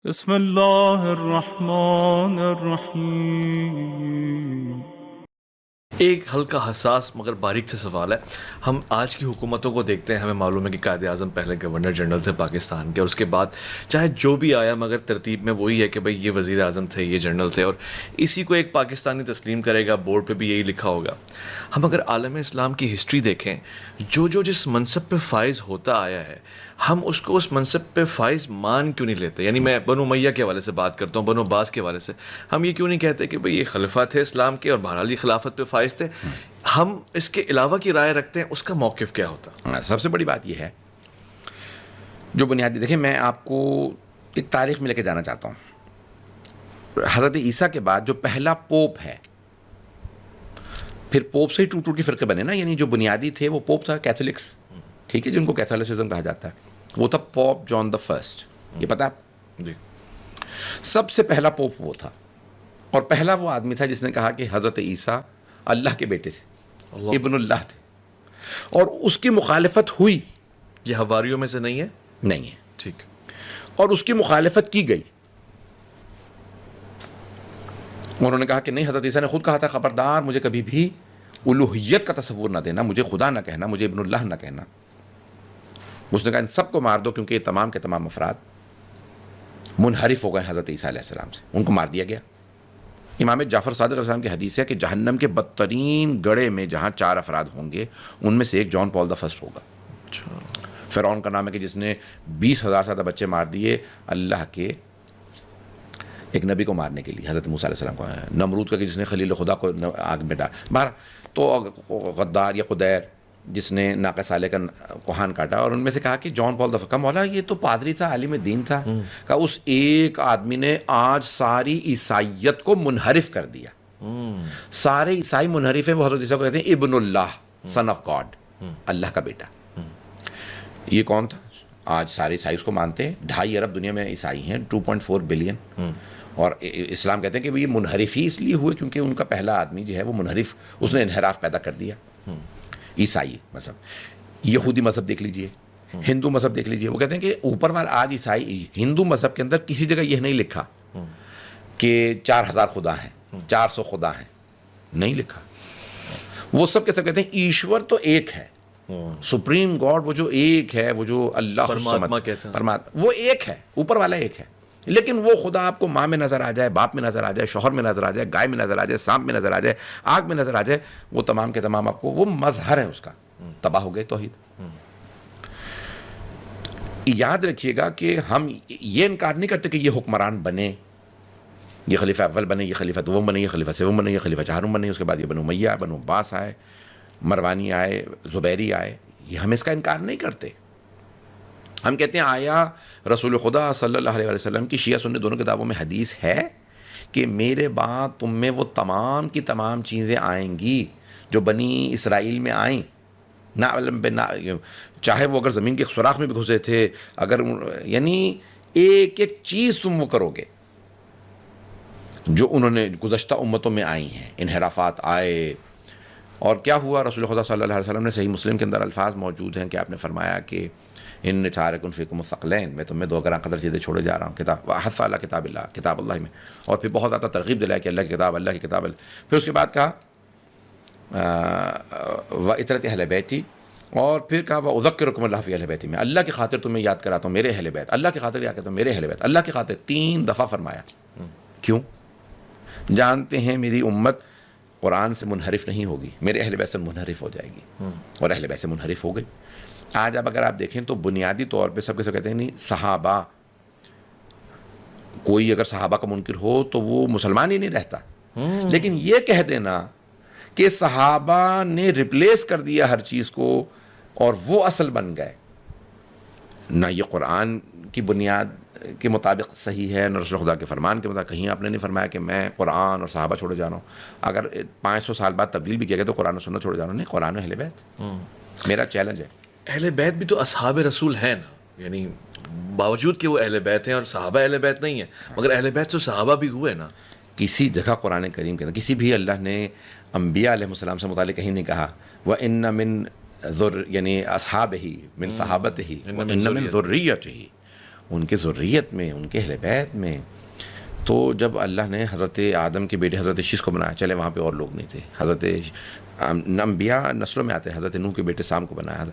بسم اللہ الرحمن الرحیم۔ ایک ہلکا حساس مگر باریک سے سوال ہے. ہم آج کی حکومتوں کو دیکھتے ہیں، ہمیں معلوم ہے کہ قائد اعظم پہلے گورنر جنرل تھے پاکستان کے، اور اس کے بعد چاہے جو بھی آیا مگر ترتیب میں وہی ہے کہ بھئی یہ وزیر اعظم تھے، یہ جنرل تھے، اور اسی کو ایک پاکستانی تسلیم کرے گا. بورڈ پہ بھی یہی لکھا ہوگا. ہم اگر عالم اسلام کی ہسٹری دیکھیں، جو جس منصب پہ فائز ہوتا آیا ہے، ہم اس کو اس منصب پہ فائز مان کیوں نہیں لیتے؟ یعنی میں بنو امیہ کے حوالے سے بات کرتا ہوں، بنو عباس کے حوالے سے ہم یہ کیوں نہیں کہتے کہ بھئی یہ خلیفہ تھے اسلام کے اور بہرحال یہ خلافت پہ فائز تھے؟ ہم اس کے علاوہ کی رائے رکھتے ہیں، اس کا موقف کیا ہوتا؟ سب سے بڑی بات یہ ہے جو بنیادی، دیکھیں میں آپ کو ایک تاریخ میں لے کے جانا چاہتا ہوں. حضرت عیسیٰ کے بعد جو پہلا پوپ ہے، پھر پوپ سے ہی ٹوٹ کے فرقے بنے نا، یعنی جو بنیادی تھے وہ پوپ تھا کیتھولکس، ٹھیک ہے، جن کو کیتھولسزم کہا جاتا ہے، وہ تھا پوپ جان دا فرسٹ. یہ پتا جی، سب سے پہلا پوپ وہ تھا، اور پہلا وہ آدمی تھا جس نے کہا کہ حضرت عیسیٰ اللہ کے بیٹے تھے، ابن اللہ تھے، اور اس کی مخالفت ہوئی. یہ حواریوں میں سے نہیں ہے؟ نہیں ہے. ٹھیک. اور اس کی مخالفت کی گئی. انہوں نے کہا کہ نہیں، حضرت عیسیٰ نے خود کہا تھا خبردار مجھے کبھی بھی الوہیت کا تصور نہ دینا، مجھے خدا نہ کہنا، مجھے ابن اللہ نہ کہنا. اس نے کہا ان سب کو مار دو، کیونکہ یہ تمام کے تمام افراد منحرف ہو گئے حضرت عیسیٰ علیہ السلام سے. ان کو مار دیا گیا. امام جعفر صادق علیہ السلام کی حدیث ہے کہ جہنم کے بدترین گڑھے میں جہاں 4 افراد ہوں گے، ان میں سے ایک جان پال دا فرسٹ ہوگا. فرعون کا نام ہے کہ جس نے 20,000 سے زیادہ بچے مار دیے اللہ کے ایک نبی کو مارنے کے لیے، حضرت موسیٰ علیہ السلام کو. نمرود کا کہ جس نے خلیل خدا کو آگ میں ڈالا. باہر تو غدار یا قدیر جس نے ناقہ صالح کا کوہان کاٹا، اور ان میں سے کہا کہ جان پال دا فرسٹ. مولا یہ تو پادری تھا، عالم دین تھا. کہا اس ایک آدمی نے آج ساری عیسائیت کو منحرف کر دیا. سارے عیسائی منحرف ہیں. وہ حضرت عیسیٰ کو کہتے ہیں ابن اللہ، سن آف گاڈ، اللہ کا بیٹا. یہ کون تھا؟ آج سارے عیسائی اس کو مانتے ہیں. 2.5 ارب دنیا میں عیسائی ہیں، 2.4 بلین. اور اسلام کہتے ہیں کہ یہ منحرف ہی اس لیے ہوئے کیونکہ ان کا پہلا آدمی جو ہے وہ منحرف، اس نے انحراف پیدا کر دیا. عیسائی مذہب، یہودی مذہب دیکھ لیجئے، ہندو مذہب دیکھ لیجئے. وہ کہتے ہیں کہ اوپر والا آج عیسائی ہندو مذہب کے اندر کسی جگہ یہ نہیں لکھا کہ 4,000 خدا ہیں، 400 خدا ہیں، نہیں لکھا. وہ سب کے سب کہتے ہیں ایشور تو ایک ہے، سپریم گاڈ وہ جو ایک ہے، وہ جو اللہ پرماتما کہتے ہیں، پرماتما وہ ایک ہے، اوپر والا ایک ہے. لیکن وہ خدا آپ کو ماں میں نظر آ جائے، باپ میں نظر آ جائے، شوہر میں نظر آ جائے، گائے میں نظر آ جائے، سانپ میں نظر آ جائے، آگ میں نظر آ جائے، وہ تمام کے تمام آپ کو وہ مظہر ہے اس کا. تباہ ہو گئے توحید. یاد رکھیے گا کہ ہم یہ انکار نہیں کرتے کہ یہ حکمران بنے، یہ خلیفہ اول بنے، یہ خلیفہ دوم بنے، یہ خلیفہ سوم بنے، یہ خلیفہ چہارم بنے، اس کے بعد یہ بنو امیہ آئے، بنو عباس آئے، مروانی آئے، زبیری آئے. یہ ہم اس کا انکار نہیں کرتے. ہم کہتے ہیں آیا رسول خدا صلی اللہ علیہ وسلم کی شیعہ سنی دونوں کتابوں میں حدیث ہے کہ میرے بعد تم میں وہ تمام کی تمام چیزیں آئیں گی جو بنی اسرائیل میں آئیں، چاہے وہ اگر زمین کے سوراخ میں بھی گھسے تھے، اگر یعنی ایک ایک چیز تم وہ کرو گے جو انہوں نے گزشتہ امتوں میں آئی ہیں. انحرافات آئے. اور کیا ہوا؟ رسول خدا صلی اللہ علیہ وسلم نے صحیح مسلم کے اندر الفاظ موجود ہیں کہ آپ نے فرمایا کہ ان تارک فیکم الثقلین، میں تمہیں 2 گراں قدر چیزیں چھوڑے جا رہا ہوں، کتاب وحث علی کتاب اللہ، کتاب اللہ میں. اور پھر بہت زیادہ ترغیب دلایا کہ اللہ کی کتاب، اللہ کی کتاب. پھر اس کے بعد کہا وَإِتْرَةِ أَهْلِ بَيْتِي، اور پھر کہا وَأُذَكِّرُكُمُ اللَّهَ فِي أَهْلِ بَيْتِي، میں اللہ کی خاطر تمہیں یاد کراتا ہوں میرے اہل بیت، اللہ کی خاطر یاد کراتا ہوں میرے اہل بیت، اللہ کی خاطر 3 دفعہ فرمایا. کیوں؟ جانتے ہیں میری امت قرآن سے منحرف نہیں ہوگی، میرے اہل بیت سے منحرف ہو جائے گی، اور اہل بیت سے منحرف ہو گئی. آج اب اگر آپ دیکھیں تو بنیادی طور پہ سب کے سب کہتے ہیں نہیں صحابہ، کوئی اگر صحابہ کا منکر ہو تو وہ مسلمان ہی نہیں رہتا. لیکن یہ کہہ دینا کہ صحابہ نے ریپلیس کر دیا ہر چیز کو اور وہ اصل بن گئے، نہ یہ قرآن کی بنیاد کے مطابق صحیح ہے، نہ رسول خدا کے فرمان کے مطابق. کہیں آپ نے نہیں فرمایا کہ میں قرآن اور صحابہ چھوڑے جا رہا ہوں. اگر 500 سال بعد تبدیل بھی کیا گیا تو قرآن و سنت چھوڑے جا رہا ہوں، نہیں، قرآن و اہل بیت. میرا چیلنج ہے. اہل بیت بھی تو اصحاب رسول ہیں نا، یعنی باوجود کہ وہ اہل بیت ہیں اور صحابہ اہل بیت نہیں ہیں، مگر اہل بیت تو صحابہ بھی ہوئے نا. کسی جگہ قرآن کریم کے اندر کسی بھی اللہ نے انبیاء علیہ السلام سے متعلق کہیں نہیں کہا وَإِنَّ مِن یعنی اصحابہ من صحابتہ وَإِنَّ مِن ذُرِّيَّتِهِ، ان کے ذریت میں، ان کے اہل بیت میں. تو جب اللہ نے حضرت آدم کے بیٹے حضرت شیش کو بنایا، چلے وہاں پہ اور لوگ نہیں تھے، حضرت انبیاء نسلوں میں آتے ہیں، حضرت نوح کے بیٹے سام کو بنایا،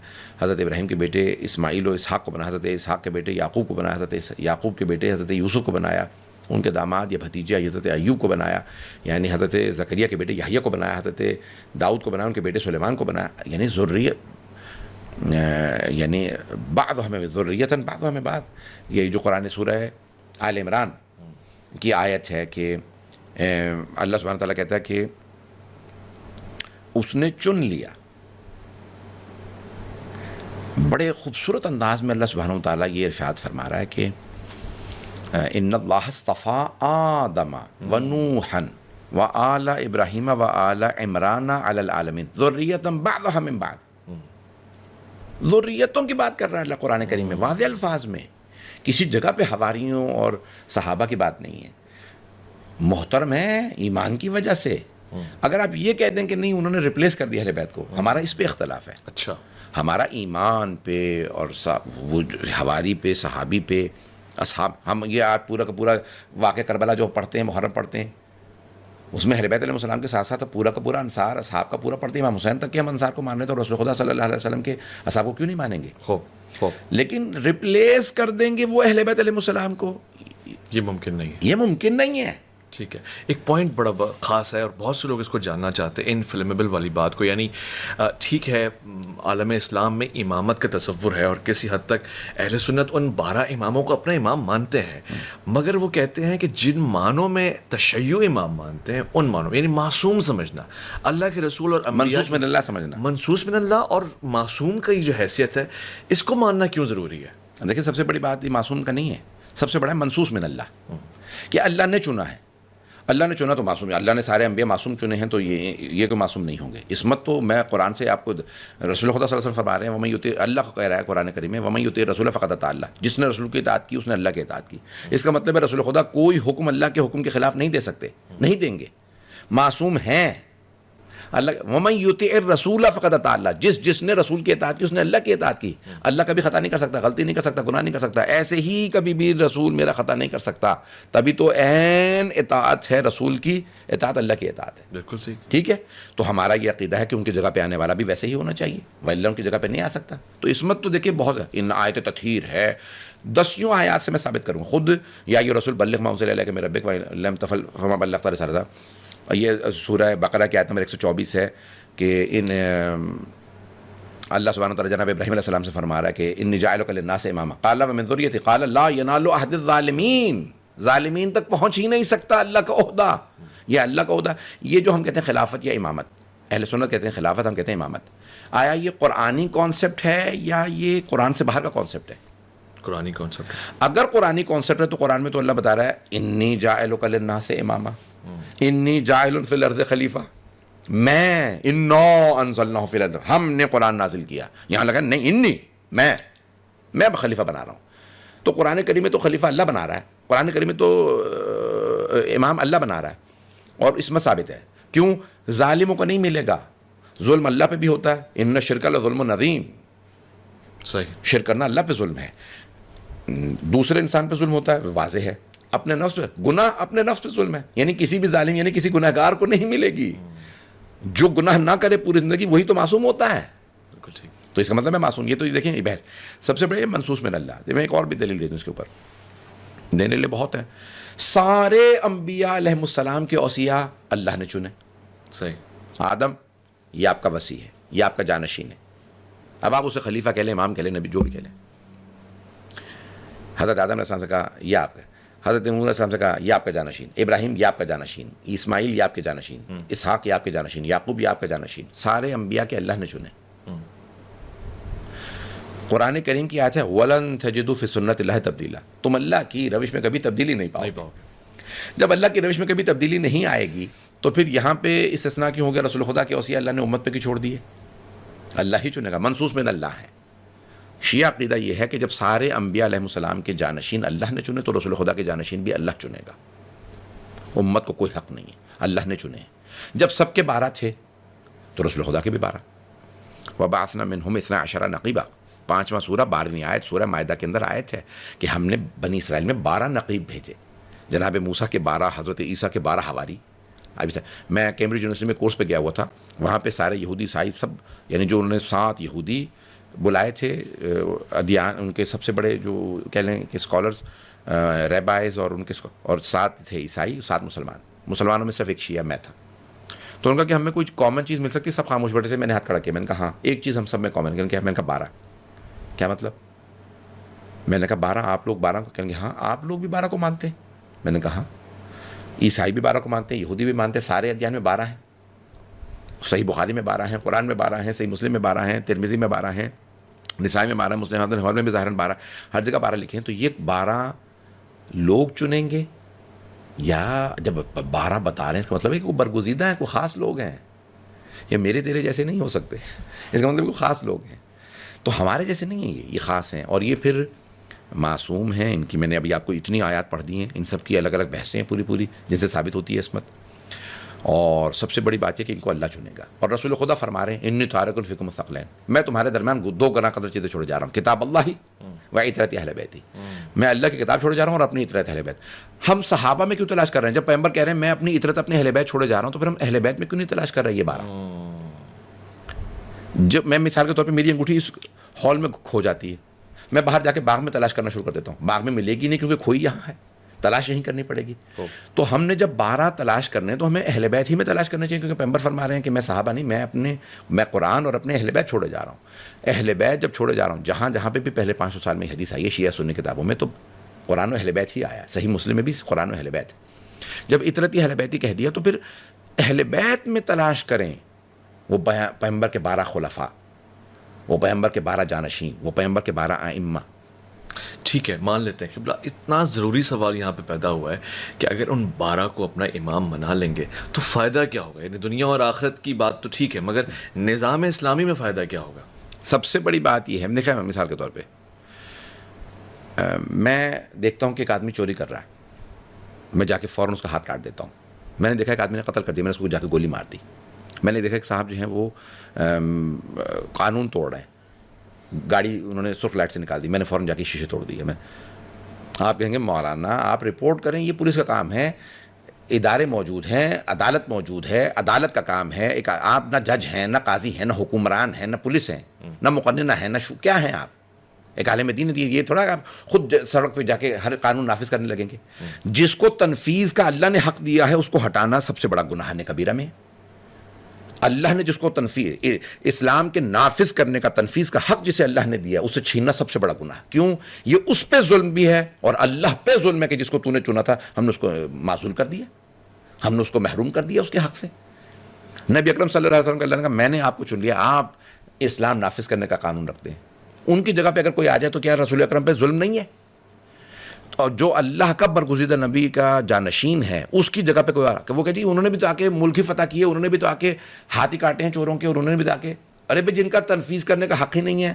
حضرت ابراہیم کے بیٹے اسماعیل و اسحاق کو بنایا، حضرت اسحاق کے بیٹے یعقوب کو بنایا، حضرت یعقوب کے بیٹے حضرت یوسف کو بنایا، ان کے داماد یا بھتیجے حضرت ایوب کو بنایا، یعنی حضرت زکریا کے بیٹے یحییٰ کو بنایا، حضرت داؤد کو بنایا، ان کے بیٹے سلیمان کو بنایا. یعنی ذریت، یعنی بعض ہمیں ذریتاً بعض ہمیں بعد. یہ جو قرآن سورہ آل عمران کی آیت ہے کہ اللہ سبحانہ تعالیٰ کہتا ہے کہ اس نے چن لیا. بڑے خوبصورت انداز میں اللہ سبحانہ تعالیٰ یہ ارشاد فرما رہا ہے کہ ان اللہ اصطفیٰ آدم و نوحا و آل ابراہیم و آل عمران علی العالمین ذریۃ بعضھا من بعض. ذریتوں کی بات کر رہا ہے اللہ قرآن کریم میں واضح الفاظ میں. کسی جگہ پہ حواریوں اور صحابہ کی بات نہیں ہے. محترم ہے ایمان کی وجہ سے. اگر آپ یہ کہہ دیں کہ نہیں انہوں نے ریپلیس کر دیا اہل بیت کو، ہمارا اس پہ اختلاف ہے. اچھا، ہمارا ایمان پہ اور وہ حواری پہ، صحابی پہ، اصحاب، ہم یہ آج پورا کا پورا واقعہ کربلا جو پڑھتے ہیں، محرم پڑھتے ہیں، اس میں اہل بیت علیہ السلام کے ساتھ ساتھ پورا کا پورا انصار اصحاب کا پورا پڑھتے ہیں. امام حسین تک کہ ہم انصار کو مان رہے تو رسول خدا صلی اللہ علیہ وسلم کے اصحاب کو کیوں نہیں مانیں گے؟ خوب. لیکن ریپلیس کر دیں گے وہ اہل بیت علیہ السلام کو، یہ ممکن نہیں ہے. یہ ممکن نہیں ہے. ٹھیک ہے، ایک پوائنٹ بڑا خاص ہے اور بہت سے لوگ اس کو جاننا چاہتے ہیں، انفلیمیبل والی بات کو. یعنی ٹھیک ہے عالم اسلام میں امامت کا تصور ہے اور کسی حد تک اہل سنت ان 12 اماموں کو اپنا امام مانتے ہیں، مگر وہ کہتے ہیں کہ جن معنوں میں تشیع امام مانتے ہیں ان معنوں، یعنی معصوم سمجھنا، اللہ کے رسول اور انبیاء منصوص من اللہ سمجھنا، منصوص من اللہ اور معصوم کا یہ جو حیثیت ہے، اس کو ماننا کیوں ضروری ہے؟ دیکھیں سب سے بڑی بات یہ معصوم کا نہیں ہے، سب سے بڑا ہے منصوص من اللہ، کہ اللہ نے چنا ہے. اللہ نے چنا تو معصوم ہے. اللہ نے سارے انبیاء معصوم چنے ہیں تو یہ کوئی معصوم نہیں ہوں گے. عصمت تو میں قرآن سے آپ کو رسول خدا صلی اللہ علیہ وسلم فرما رہے ہیں، ومن یطیع اللہ کو کہہ رہا ہے قرآن کریم میں، ومن یطیع الرسول فقد اطاع اللہ. جس نے رسول کی اطاعت کی اس نے اللہ کی اطاعت کی. اس کا مطلب ہے رسول خدا کوئی حکم اللہ کے حکم کے خلاف نہیں دے سکتے، نہیں دیں گے، معصوم ہیں. اللہ ومن یطیع الرسول فقد اطاع اللہ، جس نے رسول کی اطاعت کی اس نے اللہ کی اطاعت کی. اللہ کبھی خطا نہیں کر سکتا، غلطی نہیں کر سکتا، گناہ نہیں کر سکتا. ایسے ہی کبھی بھی رسول میرا خطا نہیں کر سکتا. تبھی تو عین اطاعت ہے رسول کی اطاعت، اللہ کی اطاعت ہے. بالکل صحیح. ٹھیک ہے، تو ہمارا یہ عقیدہ ہے کہ ان کی جگہ پہ آنے والا بھی ویسے ہی ہونا چاہیے، ولا ان کی جگہ پہ نہیں آ سکتا. تو عصمت تو دیکھیے بہت ہے. ان آیت تطہیر ہے، 10 آیات سے میں ثابت کروں خود. یا یہ رسول بلغ ما انزل الیک من ربک ولم تفعل فما بلغت رسالتہ. یہ سورہ بقرہ کی آیت نمبر 124 ہے کہ ان اللہ سبحانہ وتعالیٰ جناب ابراہیم علیہ السلام سے فرما رہا ہے کہ انی جاعلک للناس اماما قال ومن ذریتی قال لا ینال عہد الظالمین. ظالمین تک پہنچ ہی نہیں سکتا اللہ کا عہدہ. یہ اللہ کا عہدہ. یہ جو ہم کہتے ہیں خلافت یا امامت، اہل سنت کہتے ہیں خلافت، ہم کہتے ہیں امامت. آیا یہ قرآنی کانسیپٹ ہے یا یہ قرآن سے باہر کا کانسیپٹ ہے؟ قرآنی کانسیپٹ. اگر قرآنی کانسیپٹ ہے تو قرآن میں تو اللہ بتا رہا ہے انی جاعلک للناس اماما، انی جاعل فی الارض خلیفہ، میں انا انزلناہ فی الارض، ہم نے قرآن نازل کیا. یہاں لگا نہیں انی، میں خلیفہ بنا رہا ہوں. تو قرآن کریم میں تو خلیفہ اللہ بنا رہا ہے، قرآن کریم میں تو امام اللہ بنا رہا ہے اور اس میں ثابت ہے. کیوں؟ ظالموں کو نہیں ملے گا. ظلم اللہ پہ بھی ہوتا ہے، ان الشرک لظلم عظیم. صحیح. شرک کرنا اللہ پہ ظلم ہے. دوسرے انسان پہ ظلم ہوتا ہے، واضح ہے. اپنے نفس پہ گناہ، اپنے نفس پہ ظلم ہے. یعنی کسی بھی ظالم یعنی کسی گناہ گار کو نہیں ملے گی. جو گناہ نہ کرے پوری زندگی وہی تو معصوم ہوتا ہے. بالکل ٹھیک. تو اس کا مطلب ہے معصوم. یہ تو دیکھیں یہ بحث سب سے بڑے منصوص من اللہ. میں ایک اور بھی دلیل دے دوں اس کے اوپر، دینے لے بہت ہے. سارے انبیاء علیہ السلام کے اوصیاء اللہ نے چنے. صحیح. آدم یہ آپ کا وصی ہے، یہ آپ کا جانشین ہے. اب آپ اسے خلیفہ کہہ لیں، امام کہہ لیں، نبی جو بھی کہہ لیں. حضرت آدم علیہ السلام سے کہا یہ آپ کا، حضرت نوح علیہ السلام سے کہا یہ آپ کا جانشین، ابراہیم یہ آپ کا جانشین، اسماعیل یہ آپ کے جانشین، اسحاق یہ آپ کے جانشین، یعقوب یہ آپ کا جانشین. سارے انبیاء کے اللہ نے چنے. قرآن کریم کی آیت ہے وَلَن تَجِدُوا فِي سُنَّتِ اللَّهِ تَبْدِيلًا. تم اللہ کی روش میں کبھی تبدیلی نہیں پاؤ گے. جب اللہ کی روش میں کبھی تبدیلی نہیں آئے گی تو پھر یہاں پہ استثناء کیوں ہو گیا؟ رسول خدا کے اوصیاء اللہ نے امت پہ کی چھوڑ دیے. اللہ ہی چنے گا، منصوص من اللہ ہے. شیعہ عقیدہ یہ ہے کہ جب سارے انبیاء علیہ السلام کے جانشین اللہ نے چنے تو رسول خدا کے جانشین بھی اللہ چنے گا. امت کو کوئی حق نہیں ہے، اللہ نے چنے. جب سب کے 12 تھے تو رسول خدا کے بھی 12. وَبَعَثْنَا مِنْهُمْ 12 نَقِيبًا. 5واں سورہ 12ویں آیت سورہ مائدہ کے اندر آیت ہے کہ ہم نے بنی اسرائیل میں 12 نقیب بھیجے، جناب موسیٰ کے 12، حضرت عیسیٰ کے 12 حواری. ابھی میں کیمبرج یونیورسٹی میں کورس پہ گیا ہوا تھا، وہاں پہ سارے یہودی عیسائی سب، یعنی جو انہوں نے 7 یہودی بلائے تھے ادیان، ان کے سب سے بڑے جو کہہ لیں کہ اسکالرز، ریبائز، اور ان کے اور 7 تھے عیسائی، 7 مسلمانوں میں صرف ایک شیعہ میں تھا. تو ان کا کہ ہمیں کوئی کامن چیز مل سکتی، سب خاموش بیٹھے تھے. میں نے ہاتھ کھڑا کیا، میں نے کہا ہاں ایک چیز ہم سب میں کامن. کہنے میں نے کہا 12. کیا مطلب؟ میں نے کہا 12 آپ لوگ 12 کو. کہیں گے ہاں آپ لوگ بھی 12 کو مانتے ہیں. میں نے کہا ہاں عیسائی بھی 12 کو مانتے ہیں، یہودی بھی مانتے ہیں، سارے ادیان میں 12 ہیں. صحیح بخاری میں 12 ہیں، قرآن میں 12 ہیں، صحیح مسلم میں 12 ہیں، ترمذی میں 12 ہیں، نسائی میں 12 ہیں، مسلم حدیث میں بھی ظاہراً 12، ہر جگہ 12 لکھے ہیں. تو یہ 12 لوگ چنیں گے یا جب 12 بتا رہے ہیں اس کا مطلب ہے کہ وہ برگزیدہ ہیں، کوئی خاص لوگ ہیں. یہ میرے تیرے جیسے نہیں ہو سکتے، اس کا مطلب کوئی خاص لوگ ہیں. تو ہمارے جیسے نہیں ہیں، یہ خاص ہیں. اور یہ پھر معصوم ہیں. ان کی میں نے ابھی آپ کو اتنی آیات پڑھ دی ہیں، ان سب کی الگ الگ بحثیں ہیں پوری جن سے ثابت ہوتی ہے عصمت. اور سب سے بڑی بات یہ کہ ان کو اللہ چنے گا. اور رسول خدا فرما رہے ہیں انی تارک فیکم الثقلین، میں تمہارے درمیان 2 گنا قدر چیزیں چھوڑے جا رہا ہوں، کتاب اللہ ہی و اطاعت اہل بیتی. میں اللہ کی کتاب چھوڑے جا رہا ہوں اور اپنی اطاعت اہل بیت. ہم صحابہ میں کیوں تلاش کر رہے ہیں؟ جب پیغمبر کہہ رہے ہیں میں اپنی اطاعت اپنے اہل بیت چھوڑے جا رہا ہوں، تو پھر ہم اہل بیت میں کیوں نہیں تلاش کر رہے؟ یہ 12 جب میں مثال کے طور پہ میری انگوٹھی اس ہال میں کھو جاتی ہے، میں باہر جا کے باغ میں تلاش کرنا شروع کر دیتا ہوں. باغ میں ملے گی نہیں کیونکہ کھوئی یہاں ہے، تلاش یہیں کرنی پڑے گی. تو ہم نے جب 12 تلاش کرنے تو ہمیں اہل بیت ہی میں تلاش کرنے چاہیے، کیونکہ پیغمبر فرما رہے ہیں کہ میں صحابہ نہیں، میں قرآن اور اپنے اہل بیت چھوڑے جا رہا ہوں. اہل بیت جب چھوڑے جا رہا ہوں، جہاں پہ بھی پہلے 500 سال میں حدیث آئی ہے شیعہ سنی کتابوں میں، تو قرآن و اہل بیت ہی آیا. صحیح مسلم میں بھی قرآن و اہل بیت. جب اطرتی اہل بیت ہی کہہ دیا تو پھر اہل بیت میں تلاش کریں. وہ پیغمبر کے 12 خلفاء، وہ پیغمبر کے 12 جانشین، وہ پیغمبر کے 12 ائمہ. ٹھیک ہے، مان لیتے ہیں قبلہ. اتنا ضروری سوال یہاں پہ پیدا ہوا ہے کہ اگر ان 12 کو اپنا امام بنا لیں گے تو فائدہ کیا ہوگا؟ یعنی دنیا اور آخرت کی بات تو ٹھیک ہے، مگر نظام اسلامی میں فائدہ کیا ہوگا؟ سب سے بڑی بات یہ ہے، دیکھیں مثال کے طور پہ میں دیکھتا ہوں کہ ایک آدمی چوری کر رہا ہے، میں جا کے فوراً اس کا ہاتھ کاٹ دیتا ہوں. میں نے دیکھا ایک آدمی نے قتل کر دیا، میں نے اس کو جا کے گولی مار دی. میں نے دیکھا ایک صاحب جو ہیں وہ قانون توڑ رہے ہیں، گاڑی انہوں نے سرخ لائٹ سے نکال دی، میں نے فوراً جا کے شیشے توڑ دیے. آپ کہیں گے مولانا آپ رپورٹ کریں، یہ پولیس کا کام ہے، ادارے موجود ہیں، عدالت موجود ہے، عدالت کا کام ہے. ایک آپ نہ جج ہیں، نہ قاضی ہیں، نہ حکمران ہیں، نہ پولیس ہیں، نہ مقننہ ہیں، نہ کیا ہیں آپ؟ ایک عالم دین. یہ تھوڑا آپ خود سڑک پہ جا کے ہر قانون نافذ کرنے لگیں گے. جس کو تنفیذ کا اللہ نے حق دیا ہے اس کو ہٹانا سب سے بڑا گناہ ہے کبیرہ میں. اللہ نے جس کو تنفیذ اسلام کے نافذ کرنے کا، تنفیذ کا حق جسے اللہ نے دیا، اسے چھیننا سب سے بڑا گناہ. کیوں؟ یہ اس پہ ظلم بھی ہے اور اللہ پہ ظلم ہے کہ جس کو تو نے چنا تھا ہم نے اس کو معزول کر دیا، ہم نے اس کو محروم کر دیا اس کے حق سے. نبی اکرم صلی اللہ علیہ وسلم اللہ نے کہا میں نے آپ کو چن لیا، آپ اسلام نافذ کرنے کا قانون رکھتے ہیں. ان کی جگہ پہ اگر کوئی آ جائے تو کیا رسول اکرم پہ ظلم نہیں ہے؟ اور جو اللہ کا برگزیدہ نبی کا جانشین ہے اس کی جگہ پہ کوئی آ رہا کہ وہ کہتی انہوں نے بھی تو آ کے ملک ہی فتح کیے، انہوں نے بھی تو آ کے ہاتھ ہی کاٹے ہیں چوروں کے، اور انہوں نے بھی تو آ کے ارے بھائی جن کا تنفیذ کرنے کا حق ہی نہیں ہے.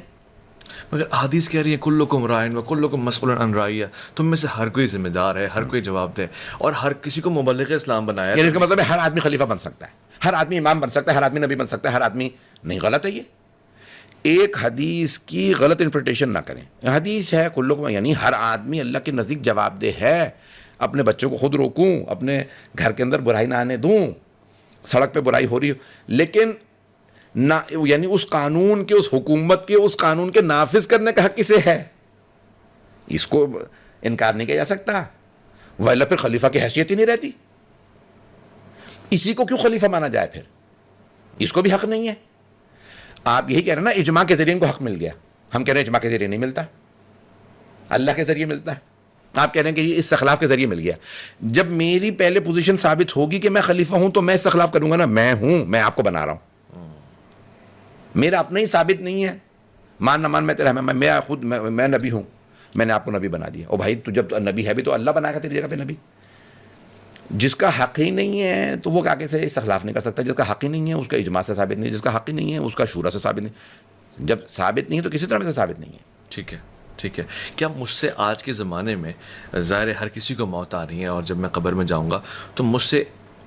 مگر حدیث کہہ رہی ہے کلکم رائن و کلکم مسئول عن رعیہ، تم میں سے ہر کوئی ذمہ دار ہے، ہر کوئی جواب دہ، اور ہر کسی کو مبلغ اسلام بنایا ہے. یعنی اس کا مطلب ہے ہر آدمی خلیفہ بن سکتا ہے، ہر آدمی امام بن سکتا ہے، ہر آدمی نبی بن سکتا ہے، ہر آدمی نہیں. غلط ہے یہ. ایک حدیث کی غلط انٹرپریٹیشن نہ کریں. حدیث ہے کلکم، یعنی ہر آدمی اللہ کے نزدیک جواب دہ ہے. اپنے بچوں کو خود روکوں، اپنے گھر کے اندر برائی نہ آنے دوں، سڑک پہ برائی ہو رہی ہو، لیکن نہ یعنی اس قانون کے، اس حکومت کے، اس قانون کے نافذ کرنے کا حق کسے ہے؟ اس کو انکار نہیں کیا جا سکتا، ولا پھر خلیفہ کی حیثیت ہی نہیں رہتی. اسی کو کیوں خلیفہ مانا جائے؟ پھر اس کو بھی حق نہیں ہے. آپ یہی کہہ رہے ہیں نا اجماع کے ذریعے ان کو حق مل گیا. ہم کہہ رہے ہیں اجماع کے ذریعے نہیں ملتا، اللہ کے ذریعے ملتا ہے. آپ کہہ رہے ہیں کہ یہ استخلاف کے ذریعے مل گیا. جب میری پہلے پوزیشن ثابت ہوگی کہ میں خلیفہ ہوں تو میں استخلاف کروں گا نا. میں ہوں، میں آپ کو بنا رہا ہوں، میرا اپنا ہی ثابت نہیں ہے. مان نہ مان میں تیرا، میں خود میں نبی ہوں، میں نے آپ کو نبی بنا دیا. او بھائی تو جب نبی ہے بھی تو اللہ بنائے گا تیری جگہ پہ نبی. جس کا حق ہی نہیں ہے تو وہ آگے سے استخلاف نہیں کر سکتا. جس کا حق ہی نہیں ہے اس کا اجماع سے ثابت نہیں ہے، جس کا حق ہی نہیں ہے اس کا شورا سے ثابت نہیں. جب ثابت نہیں ہے تو کسی طرح سے ثابت نہیں ہے. ٹھیک ہے، ٹھیک ہے. کیا مجھ سے آج کے زمانے میں ظاہر ہر کسی کو موت آ رہی ہے اور جب میں قبر میں جاؤں گا تو مجھ سے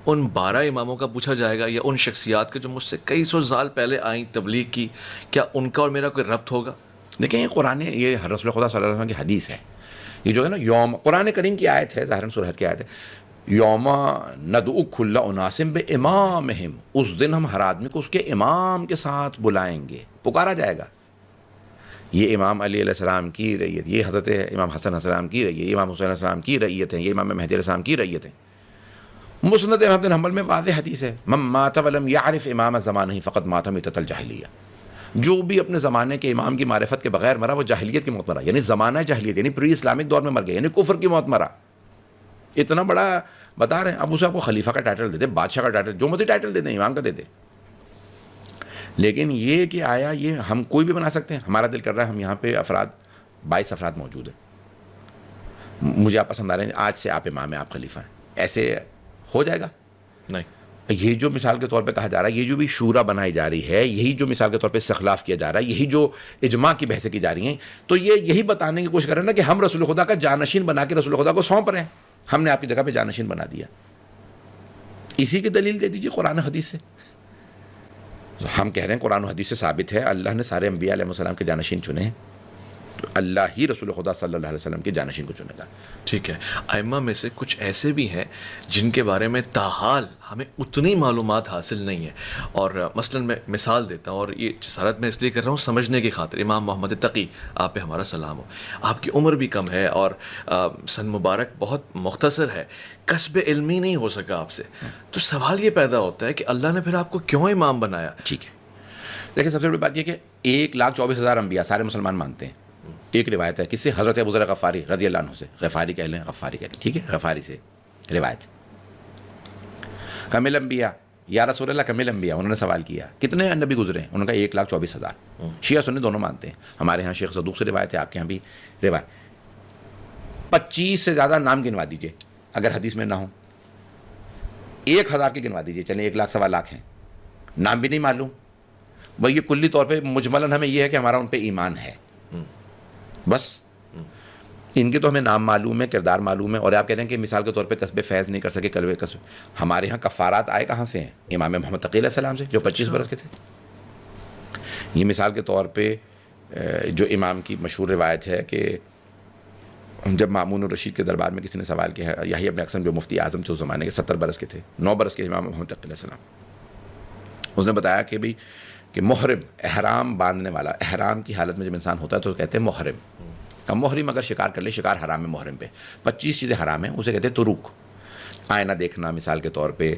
ان 12 اماموں کا پوچھا جائے گا یا ان شخصیات کے جو مجھ سے کئی سو سال پہلے آئیں تبلیغ کی، کیا ان کا اور میرا کوئی ربط ہوگا؟ دیکھیں یہ قرآن، یہ رسول خدا صلی اللہ علیہ وسلم کی حدیث ہے. یہ جو ہے نا یوم، قرآن کریم کی آیت ہے، ظاہراً سورہ حج کی آیت ہے، یوم ندعو کل اناس بامامہم، اس دن ہم ہر آدمی کو اس کے امام کے ساتھ بلائیں گے، پکارا جائے گا. یہ امام علی علیہ السلام کی رعیت، یہ حضرت امام حسن علیہ السلام کی رعیت، یہ امام حسین علیہ السلام کی رعیت ہے، یہ امام مہدی علیہ السلام کی رعیت ہے. مسند احمد بن حنبل میں واضح حدیث ہے، من مات ولم یعرف امام زمانہ فقد مات میتۃ الجاہلیہ، جو بھی اپنے زمانے کے امام کی معرفت کے بغیر مرا وہ جاہلیت کی موت مرا، یعنی زمانہ جاہلیت، یعنی پری اسلامک دور میں مر گیا، یعنی کفر کی موت مرا. اتنا بڑا بتا رہے ہیں. اب اسے آپ کو خلیفہ کا ٹائٹل دے دے، بادشاہ کا ٹائٹل، جو مرضی ٹائٹل دے دیں، امام کا دے دے، لیکن یہ کہ آیا یہ ہم کوئی بھی بنا سکتے ہیں. ہمارا دل کر رہا ہے ہم یہاں پہ 22 افراد موجود ہیں، مجھے آپ پسند آ رہے ہیں، آج سے آپ امام ہیں، آپ خلیفہ ہیں، ایسے ہو جائے گا؟ نہیں. یہ جو مثال کے طور پہ کہا جا رہا ہے، یہ جو بھی شورا بنائی جا رہی ہے، یہی جو مثال کے طور پہ استخلاف کیا جا رہا ہے، یہی جو اجماع کی بحثیں کی جا رہی ہیں، تو یہ یہی بتانے کی کوشش کر رہے ہیں نا کہ ہم رسول خدا کا جانشین بنا کے رسول خدا کو سونپ رہے ہیں، ہم نے آپ کی جگہ پہ جانشین بنا دیا. اسی کی دلیل دے دیجیے قرآن و حدیث سے. ہم کہہ رہے ہیں قرآن و حدیث سے ثابت ہے اللہ نے سارے انبیاء علیہ السلام کے جانشین چنے ہیں، تو اللہ ہی رسول خدا صلی اللہ علیہ وسلم کے جانشین کو چنے گا. ٹھیک ہے. ائمہ میں سے کچھ ایسے بھی ہیں جن کے بارے میں تاحال ہمیں اتنی معلومات حاصل نہیں ہے، اور مثلاً میں مثال دیتا ہوں، اور یہ جسارت میں اس لیے کر رہا ہوں سمجھنے کی خاطر. امام محمد تقی، آپ پہ ہمارا سلام ہو، آپ کی عمر بھی کم ہے اور سن مبارک بہت مختصر ہے، کسب علمی نہیں ہو سکا آپ سے، تو سوال یہ پیدا ہوتا ہے کہ اللہ نے پھر آپ کو کیوں امام بنایا؟ ٹھیک ہے. دیکھیں سب سے بڑی بات یہ کہ 1,24,000 انبیاء سارے مسلمان مانتے ہیں. ایک روایت ہے کس سے؟ حضرت ابو ذر غفاری رضی اللہ عنہ سے، غفاری کہہ لیں، غفاری کہہ لیں، ٹھیک ہے، غفاری سے روایت. کمل انبیاء یا رسول اللہ، کمل انبیاء، انہوں نے سوال کیا کتنے نبی گزرے ہیں؟ انہوں نے کہا 1,24,000. شیعہ سنی دونوں مانتے ہیں. ہمارے ہاں شیخ صدوق سے روایت ہے، آپ کے ہاں بھی روایت. 25 سے زیادہ نام گنوا دیجئے اگر حدیث میں نہ ہو. 1,000 کی گنوا دیجئے، چلیں 1,00,000 سوا لاکھ ہیں، نام بھی نہیں معلوم. بھائی یہ کلی طور پہ مجملاً ہمیں یہ ہے کہ ہمارا ان پہ ایمان ہے، بس. ان کے تو ہمیں نام معلوم ہے، کردار معلوم ہے، اور آپ کہہ رہے ہیں کہ مثال کے طور پہ قصب فیض نہیں کر سکے، قلب قصب. ہمارے ہاں کفارات آئے کہاں سے ہیں؟ امام محمد تقی علیہ السلام سے، جو 25 برس کے تھے. یہ مثال کے طور پہ جو امام کی مشہور روایت ہے کہ جب مامون الرشید کے دربار میں کسی نے سوال کیا، یحییٰ ابن اقسم جو مفتی اعظم تھے اس زمانے کے، 70 برس کے تھے، 9 برس کے امام محمد تقی علیہ السلام. اس نے بتایا کہ بھئی کہ محرم، احرام باندھنے والا، احرام کی حالت میں جب انسان ہوتا ہے تو کہتے ہیں محرم. اب محرم اگر شکار کر لے، شکار حرام ہے محرم پہ، 25 چیزیں حرام ہیں، اسے کہتے ہیں تروک. آئینہ دیکھنا مثال کے طور پہ،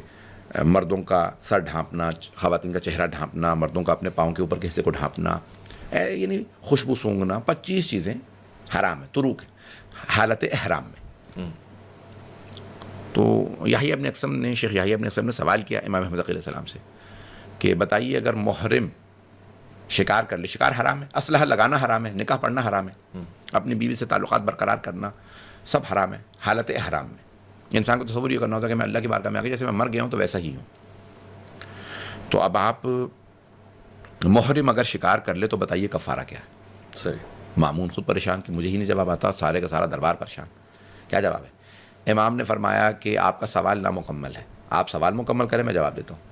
مردوں کا سر ڈھانپنا، خواتین کا چہرہ ڈھانپنا، مردوں کا اپنے پاؤں کے اوپر کے حصے کو ڈھانپنا، یعنی خوشبو سونگھنا، 25 چیزیں حرام ہیں، تروک ہے حالت احرام میں. تو یحییٰ ابن اقسم نے، شیخ یحییٰ ابن اقسم نے سوال کیا امام محمد تقی علیہ السلام سے کہ بتائیے اگر محرم شکار کر لے، شکار حرام ہے، اسلحہ لگانا حرام ہے، نکاح پڑھنا حرام ہے، اپنی بیوی سے تعلقات برقرار کرنا سب حرام ہے حالت احرام میں. انسان کو تصور یہ کرنا ہوتا ہے کہ میں اللہ کی بارگاہ میں آ گیا، جیسے میں مر گیا ہوں تو ویسا ہی ہوں. تو اب آپ محرم اگر شکار کر لے تو بتائیے کفارہ کیا ہے؟ صحیح. مامون خود پریشان کہ مجھے ہی نہیں جواب آتا، سارے کا سارا دربار پریشان، کیا جواب ہے؟ امام نے فرمایا کہ آپ کا سوال نامکمل ہے، آپ سوال مکمل کریں، میں جواب دیتا ہوں.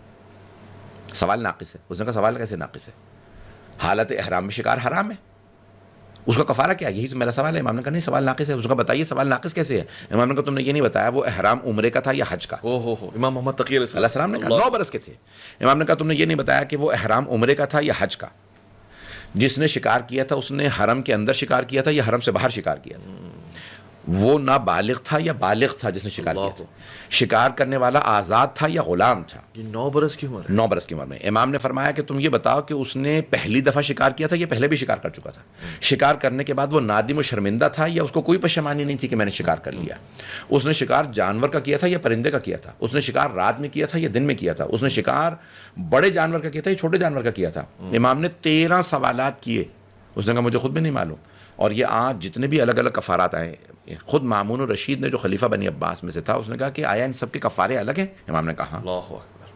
سوال ناقص ہے. اس نے کہا سوال کیسے ناقص ہے؟ حالت احرام میں شکار حرام ہے، اس کا کفارہ کیا؟ یہی تو میرا سوال ہے. امام نے کہا نہیں سوال ناقص ہے. اس کا بتائیے سوال ناقص کیسے ہے؟ امام نے کہا تم نے یہ نہیں بتایا وہ احرام عمرے کا تھا یا حج کا. امام محمد تقی علیہ السلام نے کہا 9 برس کے تھے. امام نے کہا تم نے یہ نہیں بتایا کہ وہ احرام عمرے کا تھا یا حج کا. جس نے شکار کیا تھا اس نے حرم کے اندر شکار کیا تھا یا حرم سے باہر شکار کیا تھا؟ وہ نابالغ تھا یا بالغ تھا جس نے شکار کیا تھا؟ شکار کرنے والا آزاد تھا یا غلام تھا؟ یہ 9 برس کی عمر ہے. 9 برس کی عمر میں. امام نے فرمایا کہ تم یہ بتاؤ کہ اس نے پہلی دفعہ شکار کیا تھا یا پہلے بھی شکار کر چکا تھا؟ شکار کرنے کے بعد وہ نادم و شرمندہ تھا یا اس کو کوئی پشیمانی نہیں تھی کہ میں نے شکار کر لیا؟ اس نے شکار جانور کا کیا تھا یا پرندے کا کیا تھا؟ اس نے شکار رات میں کیا تھا یا دن میں کیا تھا؟ اس نے شکار بڑے جانور کا کیا تھا یا چھوٹے جانور کا کیا تھا؟ امام نے 13 سوالات کیے. اس نے کہا مجھے خود بھی نہیں معلوم. اور یہ آج جتنے بھی الگ الگ کفارات آئے، خود مامون الرشید نے جو خلیفہ بنی عباس میں سے تھا، اس نے کہا کہ آیا ان سب کے کفارے الگ ہیں؟ امام نے کہا اللہ اکبر،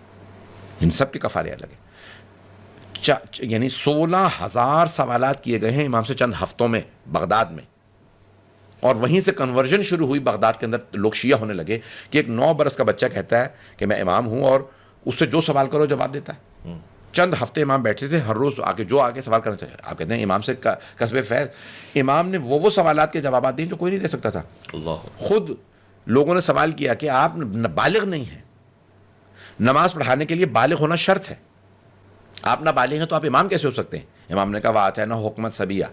ان سب کے کفارے الگ ہیں. یعنی 16,000 سوالات کیے گئے ہیں امام سے چند ہفتوں میں بغداد میں. اور وہیں سے کنورژن شروع ہوئی بغداد کے اندر، لوگ شیعہ ہونے لگے کہ ایک 9 برس کا بچہ کہتا ہے کہ میں امام ہوں اور اس سے جو سوال کرو جواب دیتا ہے. چند ہفتے امام بیٹھے تھے, ہر روز آ کے سوال کرنا چاہیے. آپ کہتے ہیں امام سے کسب فیض. امام نے وہ سوالات کے جوابات دیے جو کوئی نہیں دے سکتا تھا. اللہ. خود لوگوں نے سوال کیا کہ آپ بالغ نہیں ہیں, نماز پڑھانے کے لیے بالغ ہونا شرط ہے, آپ نہ بالغ ہیں تو آپ امام کیسے ہو سکتے ہیں؟ امام نے کہا وَآتَيْنَاهُ حُکْمًا صَبِيًّا.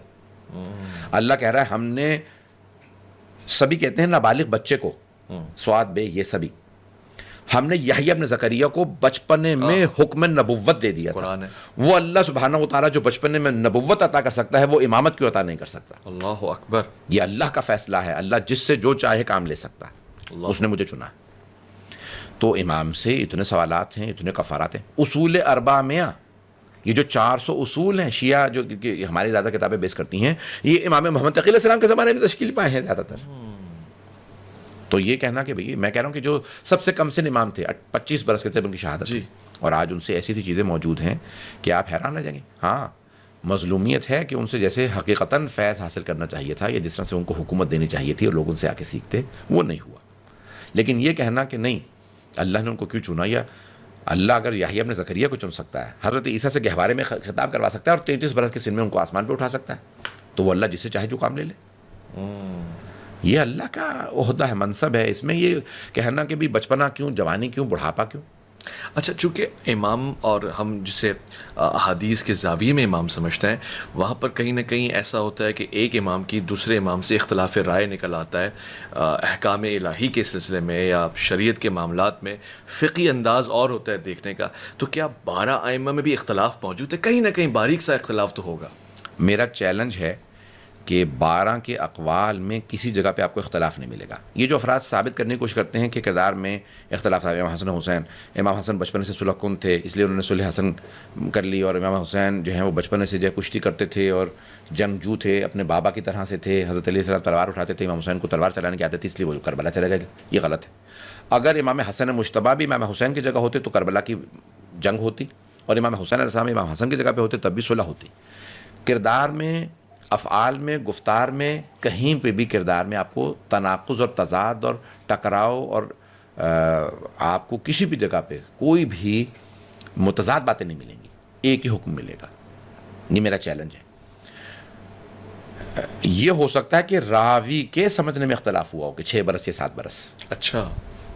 اللہ کہہ رہا ہے ہم نے, سبی کہتے ہیں نابالغ بچے کو, سواد بے یہ سبی, ہم نے یحییٰ ابن زکریا کو بچپنے میں حکم نبوت دے دیا تھا. وہ اللہ سبحانہ و تعالیٰ جو بچپنے میں نبوت عطا کر سکتا ہے وہ امامت کیوں عطا نہیں کر سکتا؟ اللہ اکبر. یہ اللہ کا فیصلہ ہے, اللہ جس سے جو چاہے کام لے سکتا ہے, اس نے مجھے چنا. تو امام سے اتنے سوالات ہیں, اتنے کفارات ہیں. اصول اربع میں یہ جو 400 اصول ہیں شیعہ جو ہماری زیادہ کتابیں بیس کرتی ہیں, یہ امام محمد تقی علیہ السلام کے زمانے میں تشکیل پائے ہیں زیادہ تر. تو یہ کہنا کہ بھئی, میں کہہ رہا ہوں کہ جو سب سے کم سن امام تھے 25 برس کے تھے ان کی شہادت جی, اور آج ان سے ایسی ایسی چیزیں موجود ہیں کہ آپ حیران رہ جائیں گے. ہاں مظلومیت ہے کہ ان سے جیسے حقیقتاً فیض حاصل کرنا چاہیے تھا یا جس طرح سے ان کو حکومت دینی چاہیے تھی اور لوگ ان سے آ کے سیکھتے, وہ نہیں ہوا. لیکن یہ کہنا کہ نہیں اللہ نے ان کو کیوں چنا, یا اللہ اگر یحییٰ ابن زکریا کو چن سکتا ہے, حضرت عیسیٰ سے گہوارے میں خطاب کروا سکتا ہے اور 33 برس کے سن میں ان کو آسمان پہ اٹھا سکتا ہے, تو وہ اللہ جس سے چاہے جو کام لے لے. یہ اللہ کا عہدہ ہے, منصب ہے. اس میں یہ کہنا کہ بھی بچپنا کیوں, جوانی کیوں, بڑھاپا کیوں. اچھا, چونکہ امام اور ہم جسے احادیث کے زاویے میں امام سمجھتے ہیں, وہاں پر کہیں نہ کہیں ایسا ہوتا ہے کہ ایک امام کی دوسرے امام سے اختلاف رائے نکل آتا ہے احکام الہی کے سلسلے میں یا شریعت کے معاملات میں. فقہی انداز اور ہوتا ہے دیکھنے کا. تو کیا 12 ائمہ میں بھی اختلاف موجود ہے؟ کہیں نہ کہیں باریک سا اختلاف تو ہوگا. میرا چیلنج ہے کہ 12 کے اقوال میں کسی جگہ پہ آپ کو اختلاف نہیں ملے گا. یہ جو افراد ثابت کرنے کی کوشش کرتے ہیں کہ کردار میں اختلاف تھا, امام حسن حسین, امام حسن بچپن سے صلح کن تھے اس لیے انہوں نے صلح حسن کر لی, اور امام حسین جو ہیں وہ بچپن سے جو ہے کشتی کرتے تھے اور جنگجو تھے, اپنے بابا کی طرح سے تھے. حضرت علیہ السلام تلوار اٹھاتے تھے, امام حسین کو تلوار چلانے کی عادت تھی اس لیے وہ کربلا چلے گئے. یہ غلط ہے. اگر امام حسن مجتبیٰ بھی امام حسین کی جگہ ہوتے تو کربلا کی جنگ ہوتی, اور امام حسین علیہ السلام امام حسن کی جگہ پہ ہوتے تب بھی صلح ہوتی. کردار میں, افعال میں, گفتار میں, کہیں پہ بھی کردار میں آپ کو تناقض اور تضاد اور ٹکراؤ اور آپ کو کسی بھی جگہ پہ کوئی بھی متضاد باتیں نہیں ملیں گی, ایک ہی حکم ملے گا. یہ میرا چیلنج ہے. یہ ہو سکتا ہے کہ راوی کے سمجھنے میں اختلاف ہوا ہو کہ 6 برس یا 7 برس, اچھا,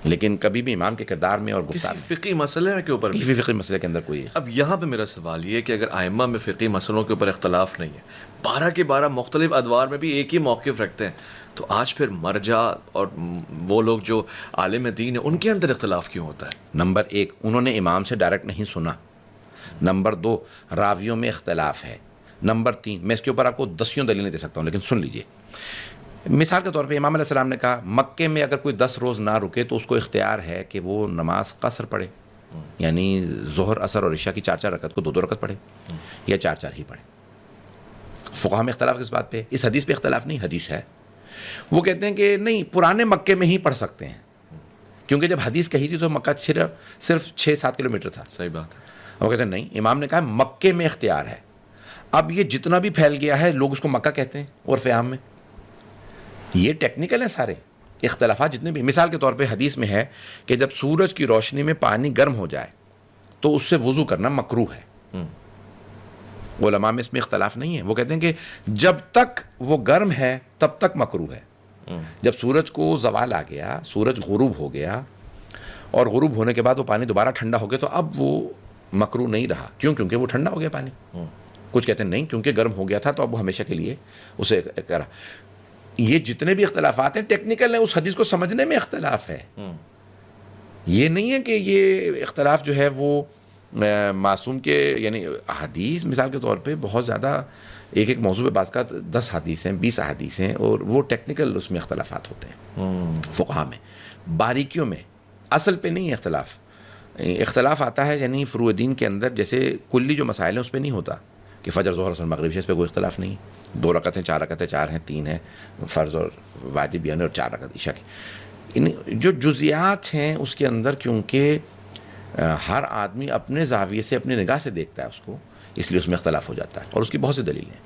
لیکن کبھی بھی امام کے کردار میں اور گفتار کسی فقہی مسئلے کے اوپر کسی فقہی مسئلے کے اندر کوئی ہے. اب یہاں پہ میرا سوال یہ ہے کہ اگر ائمہ میں فقہی مسئلوں کے اوپر اختلاف نہیں ہے, 12 کے 12 مختلف ادوار میں بھی ایک ہی موقف رکھتے ہیں, تو آج پھر مرجع اور وہ لوگ جو عالم دین ہیں ان کے اندر اختلاف کیوں ہوتا ہے؟ نمبر 1, انہوں نے امام سے ڈائریکٹ نہیں سنا. نمبر 2, راویوں میں اختلاف ہے. نمبر 3, میں اس کے اوپر آپ کو 10 دلیلیں دے سکتا ہوں, لیکن سن لیجئے. مثال کے طور پہ امام علیہ السلام نے کہا مکے میں اگر کوئی 10 روز نہ رکے تو اس کو اختیار ہے کہ وہ نماز قصر پڑھے, یعنی ظہر, عصر اور عشاء کی 4 رکعت کو 2 رکعت پڑھے یا 4 ہی پڑھے. فقہا میں اختلاف کس بات پہ؟ اس حدیث پہ اختلاف نہیں, حدیث ہے. وہ کہتے ہیں کہ نہیں, پرانے مکے میں ہی پڑھ سکتے ہیں, کیونکہ جب حدیث کہی تھی تو مکہ صرف 6-7 کلومیٹر تھا. صحیح بات ہے. وہ کہتے ہیں نہیں, امام نے کہا مکے میں اختیار ہے. اب یہ جتنا بھی پھیل گیا ہے لوگ اس کو مکہ کہتے ہیں اور فیام میں, یہ ٹیکنیکل ہیں سارے اختلافات جتنے بھی. مثال کے طور پہ حدیث میں ہے کہ جب سورج کی روشنی میں پانی گرم ہو جائے تو اس سے وضو کرنا مکروہ ہے. علماء میں اس میں اختلاف نہیں ہے. وہ کہتے ہیں کہ جب تک وہ گرم ہے تب تک مکروہ ہے. جب سورج کو زوال آ گیا, سورج غروب ہو گیا, اور غروب ہونے کے بعد وہ پانی دوبارہ ٹھنڈا ہو گیا تو اب وہ مکروہ نہیں رہا. کیوں؟ کیونکہ وہ ٹھنڈا ہو گیا پانی. کچھ کہتے ہیں نہیں, کیونکہ گرم ہو گیا تھا تو اب وہ ہمیشہ کے لیے اسے کرا. یہ جتنے بھی اختلافات ہیں ٹیکنیکل ہیں, اس حدیث کو سمجھنے میں اختلاف ہے. یہ نہیں ہے کہ یہ اختلاف جو ہے وہ معصوم کے, یعنی حدیث مثال کے طور پہ بہت زیادہ ایک موضوع پہ بعض کا 10 حدیث ہیں, 20 حدیث ہیں, اور وہ ٹیکنیکل اس میں اختلافات ہوتے ہیں فقہا میں. باریکیوں میں اصل پہ نہیں اختلاف. اختلاف آتا ہے یعنی فروع دین کے اندر, جیسے کلی جو مسائل ہیں اس پہ نہیں ہوتا کہ فجر, ظہر, عصر, مغرب, اس پہ کوئی اختلاف نہیں. 2 رکعتیں, 4 رکعتیں, 4 ہیں, 3 ہیں فرض اور واجب یعنی, اور 4 رکعت عشاء کی. جو جزیات ہیں اس کے اندر, کیونکہ ہر آدمی اپنے زاویے سے, اپنی نگاہ سے دیکھتا ہے اس کو, اس لیے اس میں اختلاف ہو جاتا ہے, اور اس کی بہت سی دلیلیں ہیں.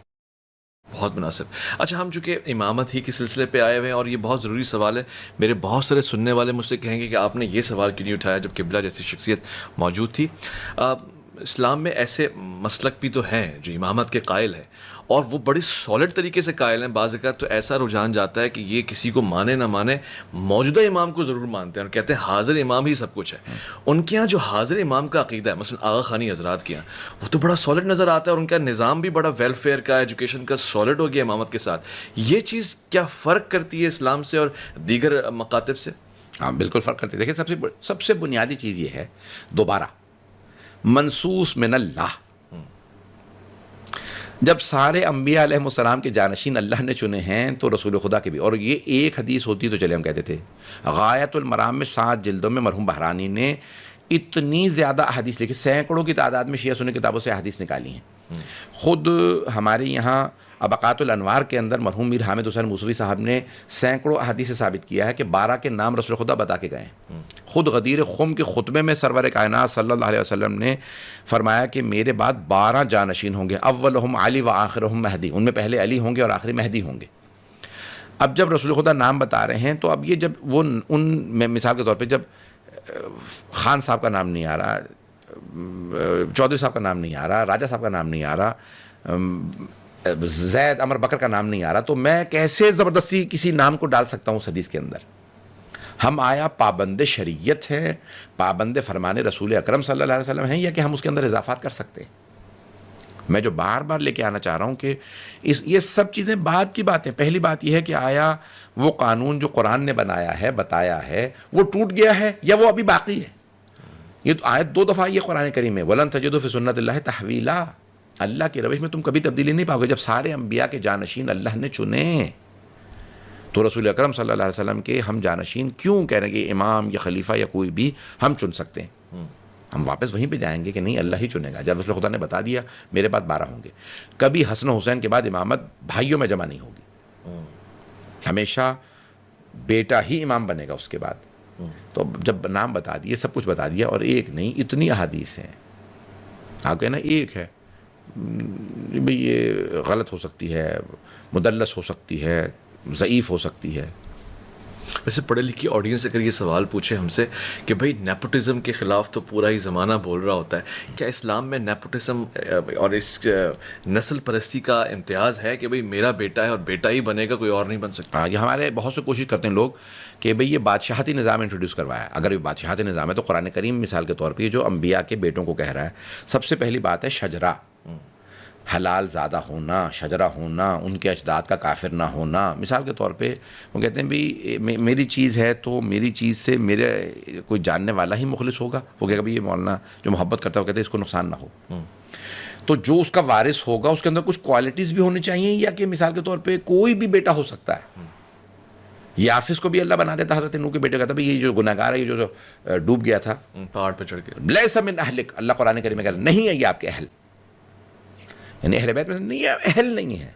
بہت مناسب. اچھا, ہم چونکہ امامت ہی کے سلسلے پہ آئے ہوئے ہیں اور یہ بہت ضروری سوال ہے, میرے بہت سارے سننے والے مجھ سے کہیں گے کہ آپ نے یہ سوال کیوں نہیں اٹھایا جب قبلہ جیسی شخصیت موجود تھی. اسلام میں ایسے مسلک بھی تو ہیں جو امامت کے قائل ہیں اور وہ بڑی سالڈ طریقے سے قائل ہیں. بعض اوقات تو ایسا رجحان جاتا ہے کہ یہ کسی کو مانے نہ مانے موجودہ امام کو ضرور مانتے ہیں اور کہتے ہیں حاضر امام ہی سب کچھ ہے. ان کے یہاں جو حاضر امام کا عقیدہ ہے مثلا آغا خانی حضرات کے یہاں وہ تو بڑا سالڈ نظر آتا ہے اور ان کا نظام بھی بڑا ویلفیئر کا ایجوکیشن کا سالڈ ہو گیا امامت کے ساتھ. یہ چیز کیا فرق کرتی ہے اسلام سے اور دیگر مکاتب سے؟ ہاں بالکل فرق کرتی ہے. دیکھیں سب سے بنیادی چیز یہ ہے دوبارہ منصوص من اللہ. جب سارے انبیاء علیہ السلام کے جانشین اللہ نے چنے ہیں تو رسول خدا کے بھی, اور یہ ایک حدیث ہوتی تو چلے ہم کہتے تھے. غایت المرام میں 7 جلدوں میں مرحوم بہرانی نے اتنی زیادہ احادیث لکھی, سینکڑوں کی تعداد میں شیعہ سنی کتابوں سے احادیث نکالی ہیں. خود ہمارے یہاں ابقات الانوار کے اندر مرحوم میر حامد حسین موسوی صاحب نے سینکڑوں احادیث سے ثابت کیا ہے کہ 12 کے نام رسول خدا بتا کے گئے ہیں. خود غدیر خم کے خطبے میں سرور کائنات صلی اللہ علیہ وسلم نے فرمایا کہ میرے بعد 12 جانشین ہوں گے, اولہم علی و آخرہم مہدی, ان میں پہلے علی ہوں گے اور آخری مہدی ہوں گے. اب جب رسول خدا نام بتا رہے ہیں تو اب یہ جب وہ ان میں مثال کے طور پہ جب خان صاحب کا نام نہیں آ رہا, چودھری صاحب کا نام نہیں آ رہا, راجہ صاحب کا نام نہیں آ رہا, زید عمر بکر کا نام نہیں آ رہا, تو میں کیسے زبردستی کسی نام کو ڈال سکتا ہوں اس حدیث کے اندر؟ ہم آیا پابند شریعت ہے, پابند فرمان رسول اکرم صلی اللہ علیہ وسلم ہیں, یا کہ ہم اس کے اندر اضافات کر سکتے ہیں؟ میں جو بار بار لے کے آنا چاہ رہا ہوں کہ یہ سب چیزیں بعد کی باتیں. پہلی بات یہ ہے کہ آیا وہ قانون جو قرآن نے بنایا ہے, بتایا ہے, وہ ٹوٹ گیا ہے یا وہ ابھی باقی ہے؟ یہ تو آیت 2 دفعہ یہ قرآن کریم میں وَلَن تَجِدُوا فِي سُنَّةِ اللَّهِ تَحْوِيلًا. اللہ کی روش میں تم کبھی تبدیلی نہیں پاؤ گے. جب سارے انبیاء کے جانشین اللہ نے چنے تو رسول اکرم صلی اللہ علیہ وسلم کے ہم جانشین کیوں کہہ رہے ہیں کہ امام یا خلیفہ یا کوئی بھی ہم چن سکتے ہیں؟ ہم واپس وہیں پہ جائیں گے کہ نہیں, اللہ ہی چنے گا. جب رسول خدا نے بتا دیا میرے بعد 12 ہوں گے. کبھی حسن و حسین کے بعد امامت بھائیوں میں جمع نہیں ہوگی, ہمیشہ بیٹا ہی امام بنے گا اس کے بعد. تو جب نام بتا دیے, سب کچھ بتا دیا, اور ایک نہیں اتنی احادیث ہیں. آپ کہنا ایک ہے بھئی, یہ غلط ہو سکتی ہے, مدلس ہو سکتی ہے, ضعیف ہو سکتی ہے. ویسے پڑھے لکھی آڈینس اگر یہ سوال پوچھے ہم سے کہ بھئی نیپوٹزم کے خلاف تو پورا ہی زمانہ بول رہا ہوتا ہے, کیا اسلام میں نیپوٹزم اور اس نسل پرستی کا امتیاز ہے کہ بھئی میرا بیٹا ہے اور بیٹا ہی بنے گا, کوئی اور نہیں بن سکتا؟ یہ ہمارے بہت سے کوشش کرتے ہیں لوگ کہ بھئی یہ بادشاہتی نظام انٹروڈیوس کروایا ہے. اگر یہ بادشاہتی نظام ہے تو قرآن کریم مثال کے طور پہ جو انبیاء کے بیٹوں کو کہہ رہا ہے, سب سے پہلی بات ہے شجرہ, حلال زادہ ہونا, شجرہ ہونا, ان کے اجداد کا کافر نہ ہونا. مثال کے طور پہ وہ کہتے ہیں بھی میری چیز ہے تو میری چیز سے میرے کوئی جاننے والا ہی مخلص ہوگا. وہ کہے گا بھی یہ مولانا جو محبت کرتا ہے وہ کہتے ہیں اس کو نقصان نہ ہو. تو جو اس کا وارث ہوگا اس کے اندر کچھ کوالٹیز بھی ہونی چاہیے, یا کہ مثال کے طور پہ کوئی بھی بیٹا ہو سکتا ہے. یافس کو بھی اللہ بنا دیتا, حضرت نوح کے بیٹے کہتا ہے یہ جو گناہگار ہے, یہ جو ڈوب گیا تھا پہاڑ پہ چڑھ کے, لیس من اہلک, اللہ قرآن کریم میں کہہ رہا نہیں ہے یہ آپ کے اہل, یعنی اہل بیت میں نہیں ہے, اہل نہیں ہے.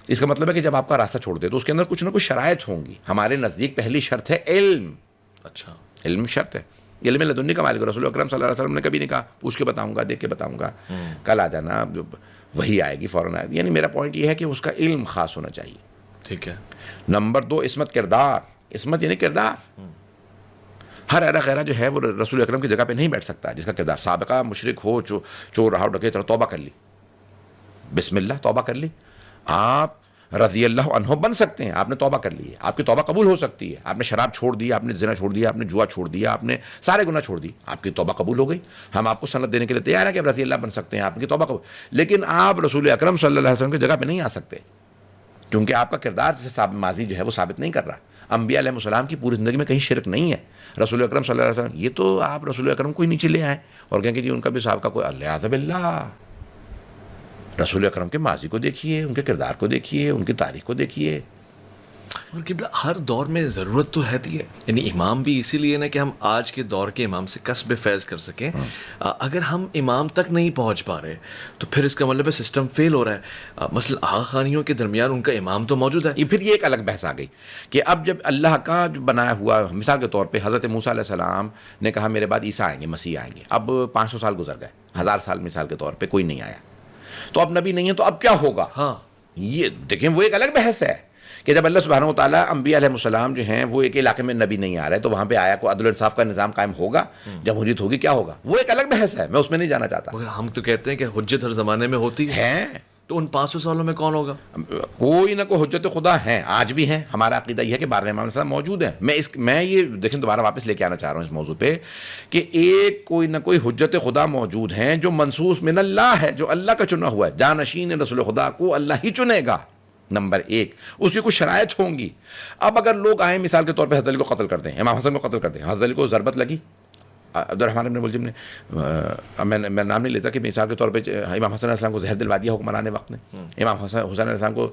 اس کا مطلب ہے کہ جب آپ کا راستہ چھوڑ دے تو اس کے اندر کچھ نہ کچھ شرائط ہوں گی. ہمارے نزدیک پہلی شرط ہے علم. اچھا, علم شرط ہے. علم لدنی کا مالک رسول اکرم صلی اللہ علیہ وسلم نے کبھی نہیں کہا پوچھ کے بتاؤں گا, دیکھ کے بتاؤں گا, کل آ جانا, وہی آئے گی فوراً آئے گی. یعنی میرا پوائنٹ یہ ہے کہ اس کا علم خاص ہونا چاہیے. ٹھیک ہے. نمبر 2 عصمت کردار. عصمت یعنی کردار. ہر ایرا غیرہ جو ہے وہ رسول اکرم کی جگہ پہ نہیں بیٹھ سکتا جس کا کردار سابقہ مشرک ہو, چور رہا, ڈکیت رہا, توبہ کر لی, بسم اللہ توبہ کر لی, آپ رضی اللہ عنہ بن سکتے ہیں. آپ نے توبہ کر لی ہے, آپ کی توبہ قبول ہو سکتی ہے. آپ نے شراب چھوڑ دی, آپ نے زنا چھوڑ دیا, آپ نے جوا چھوڑ دیا, آپ نے سارے گناہ چھوڑ دی, آپ کی توبہ قبول ہو گئی. ہم آپ کو سند دینے کے لیے تیار ہیں کہ آپ رضی اللہ بن سکتے ہیں, آپ کی توبہ قبول. لیکن آپ رسول اکرم صلی اللہ علیہ وسلم کی جگہ پہ نہیں آ سکتے کیونکہ آپ کا کردار سے ماضی جو ہے وہ ثابت نہیں کر رہا. انبیاء علیہ السلام کی پوری زندگی میں کہیں شرک نہیں ہے. رسول اکرم صلی اللہ علیہ وسلم, یہ تو آپ رسول اکرم کو ہی نیچے لے آئیں اور کہیں کہ جی ان کا بھی صاحب کا کوئی الیاذ باللہ. رسول اکرم کے ماضی کو دیکھیے, ان کے کردار کو دیکھیے, ان کی تاریخ کو دیکھیے. اور قبلہ ہر دور میں ضرورت تو ہے ہی ہے, یعنی امام بھی اسی لیے نا کہ ہم آج کے دور کے امام سے کسب فیض کر سکیں. اگر ہم امام تک نہیں پہنچ پا رہے تو پھر اس کا مطلب ہے سسٹم فیل ہو رہا ہے. مثلا آغا خانیوں کے درمیان ان کا امام تو موجود ہے. پھر یہ ایک الگ بحث آ گئی کہ اب جب اللہ کا جو بنایا ہوا, مثال کے طور پہ حضرت موسیٰ علیہ السلام نے کہا میرے بعد عیسیٰ آئیں گے, مسیح آئیں گے. اب 500 سال گزر گئے, 1000 سال مثال کے طور پہ کوئی نہیں آیا, تو اب نبی نہیں ہے تو اب کیا ہوگا؟ ہاں یہ دیکھیں وہ ایک الگ بحث ہے کہ جب اللہ سبحانہ و تعالیٰ انبیاء علیہ السلام جو ہیں وہ ایک علاقے میں نبی نہیں آ رہے تو وہاں پہ آیا کو عدل و انصاف کا نظام قائم ہوگا, جمہوریت ہوگی, کیا ہوگا, وہ ایک الگ بحث ہے, میں اس میں نہیں جانا چاہتا. مگر ہم تو کہتے ہیں کہ حجت ہر زمانے میں ہوتی ہے, تو ان 500 سالوں میں کون ہوگا؟ کوئی نہ کوئی حجت خدا ہیں, آج بھی ہیں. ہمارا عقیدہ یہ ہے کہ 12ویں امام علیہ السلام موجود ہیں. میں یہ دیکھیں دوبارہ واپس لے کے آنا چاہ رہا ہوں اس موضوع پہ کہ ایک کوئی نہ کوئی حجت خدا موجود ہیں جو منصوص من اللہ ہے, جو اللہ کا چنا ہوا ہے. جانشین رسول خدا کو اللہ ہی چنے گا, نمبر ایک. اس کی کچھ شرائط ہوں گی. اب اگر لوگ آئیں مثال کے طور پہ حضرت علی کو قتل کر دیں, امام حسن کو قتل کر دیں, حضرت علی کو ضربت لگی, عبد الرحمن بن ملجم نے, میں نام نہیں لیتا, کہ مثال کے طور پہ امام حسن علیہ السلام کو زہر دلوا دیا حکمران وقت نے, امام حسین علیہ السلام کو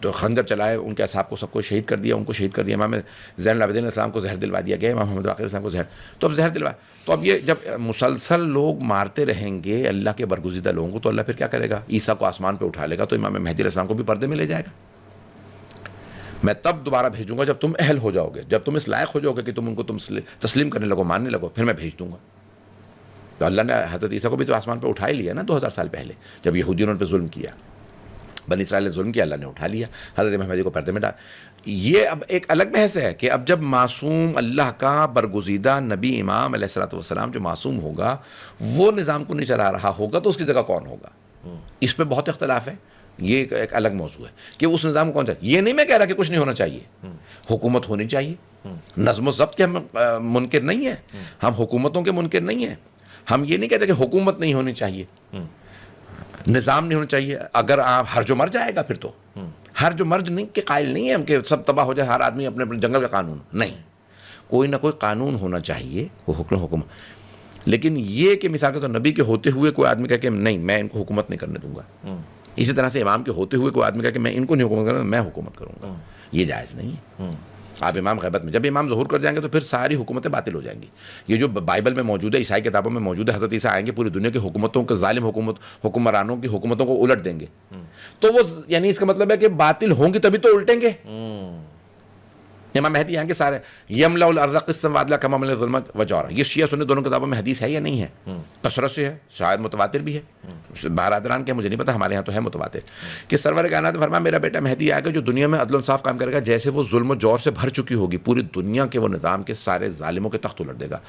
تو خنجر چلائے, ان کے اصحاب کو سب کو شہید کر دیا, ان کو شہید کر دیا. امام زین العابدین علیہ السلام کو زہر دلوا دیا گیا, امام محمد باقر علیہ السلام کو زہر, تو اب زہر دلوا, تو اب یہ جب مسلسل لوگ مارتے رہیں گے اللہ کے برگزیدہ لوگوں کو, تو اللہ پھر کیا کرے گا, عیسیٰ کو آسمان پہ اٹھا لے گا, تو امام مہدی علیہ السلام کو بھی پردے میں لے جائے گا. میں تب دوبارہ بھیجوں گا جب تم اہل ہو جاؤ گے, جب تم اس لائق ہو جاؤ گے کہ تم ان کو تسلیم کرنے لگو, ماننے لگو, پھر میں بھیج دوں گا. تو اللہ نے حضرت عیسیٰ کو بھی تو آسمان پہ اٹھا ہی لیا نا 2000 سال پہلے, جب یہودیوں نے ان پہ ظلم کیا, بنی اسرائیل نے ظلم کیا, اللہ نے اٹھا لیا, حضرت محمد کو پردے میں ڈال. یہ اب ایک الگ بحث ہے کہ اب جب معصوم اللہ کا برگزیدہ نبی امام علیہ الصلوۃ والسلام جو معصوم ہوگا وہ نظام کو نہیں چلا رہا ہوگا, تو اس کی جگہ کون ہوگا. اس پہ بہت اختلاف ہے, یہ ایک الگ موضوع ہے کہ اس نظام کو کون چاہیے. یہ نہیں میں کہہ رہا کہ کچھ نہیں ہونا چاہیے, حکومت ہونی چاہیے, نظم و ضبط کے ہم منکر نہیں ہیں, ہم حکومتوں کے منکر نہیں ہیں. ہم یہ نہیں کہتے کہ حکومت نہیں ہونی چاہیے, نظام نہیں ہونا چاہیے. اگر آپ ہر جو مر جائے گا پھر تو ہر جو مرج نہیں کے قائل نہیں ہے ہم کہ سب تباہ ہو جائے, ہر آدمی اپنے اپنے جنگل کا قانون نہیں, کوئی نہ کوئی قانون ہونا چاہیے, وہ حکومت. لیکن یہ کہ مثال کے طور نبی کے ہوتے ہوئے کوئی آدمی کہے کہ نہیں میں ان کو حکومت نہیں کرنے دوں گا, اسی طرح سے امام کے ہوتے ہوئے کوئی آدمی کہے کہ میں ان کو نہیں حکومت کروں گا, میں حکومت کروں گا, یہ جائز نہیں ہے. آپ امام غیبت میں جب امام ظہور کر جائیں گے تو پھر ساری حکومتیں باطل ہو جائیں گی. یہ جو بائبل میں موجود ہے, عیسائی کتابوں میں موجود ہے, حضرت عیسیٰ آئیں گے پوری دنیا کی حکومتوں کے ظالم حکمرانوں کی حکومتوں کو الٹ دیں گے, تو وہ یعنی اس کا مطلب ہے کہ باطل ہوں گی تبھی تو الٹیں گے. امام مہدی یہاں کے سارے یملا الارض قسطا وعدلا کما ملء الظلمات وجورا, یہ شیعہ سنی دونوں کتابوں میں حدیث ہے یا نہیں ہے, کثرت سے ہے, شاید متواتر بھی ہے, برادران کے مجھے نہیں پتا, ہمارے یہاں تو ہے متواتر, کہ سرور کائنات نے فرمایا میرا بیٹا مہدی آئے گا جو دنیا میں عدل و انصاف کام کرے گا, جیسے وہ ظلم و جور سے بھر چکی ہوگی پوری دنیا کے وہ نظام کے سارے ظالموں کے تخت الٹ دے گا.